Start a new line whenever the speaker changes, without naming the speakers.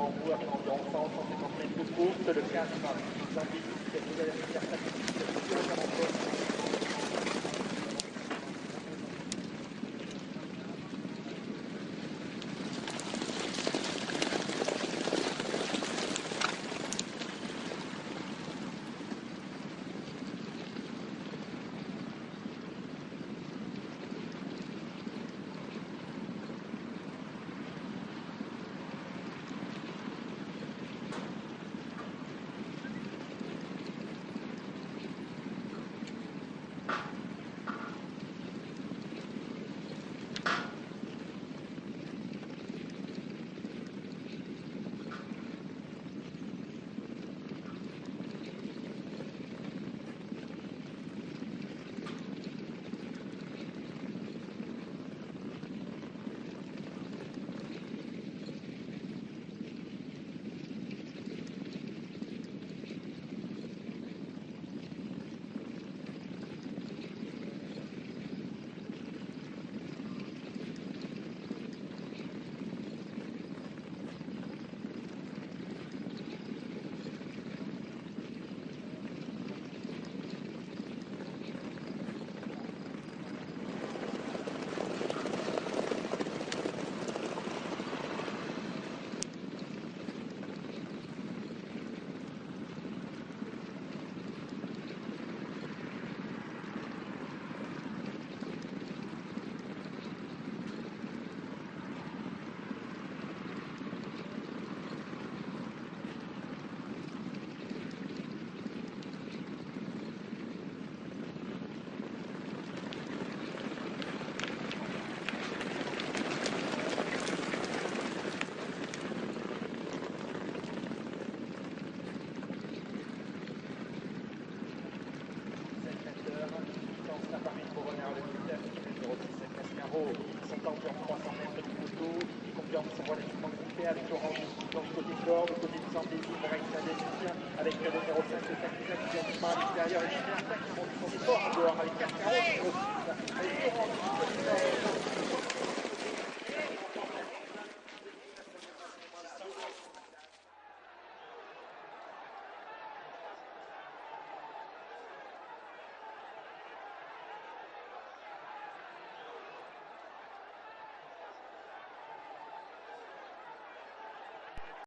devant vous avec environ 150 mètres de course. Le 4, Zambie, qui a déjà la première statistique, sont environ 300 mètres du poteau, les concurrents sont relativement groupés avec l'orange côté corde, côté du Zambézy, Morex Adessia, avec le numéro 5 de Takina qui vient du à l'extérieur, et Julien qui monte son effort en dehors avec 4 carreaux, avec l'orange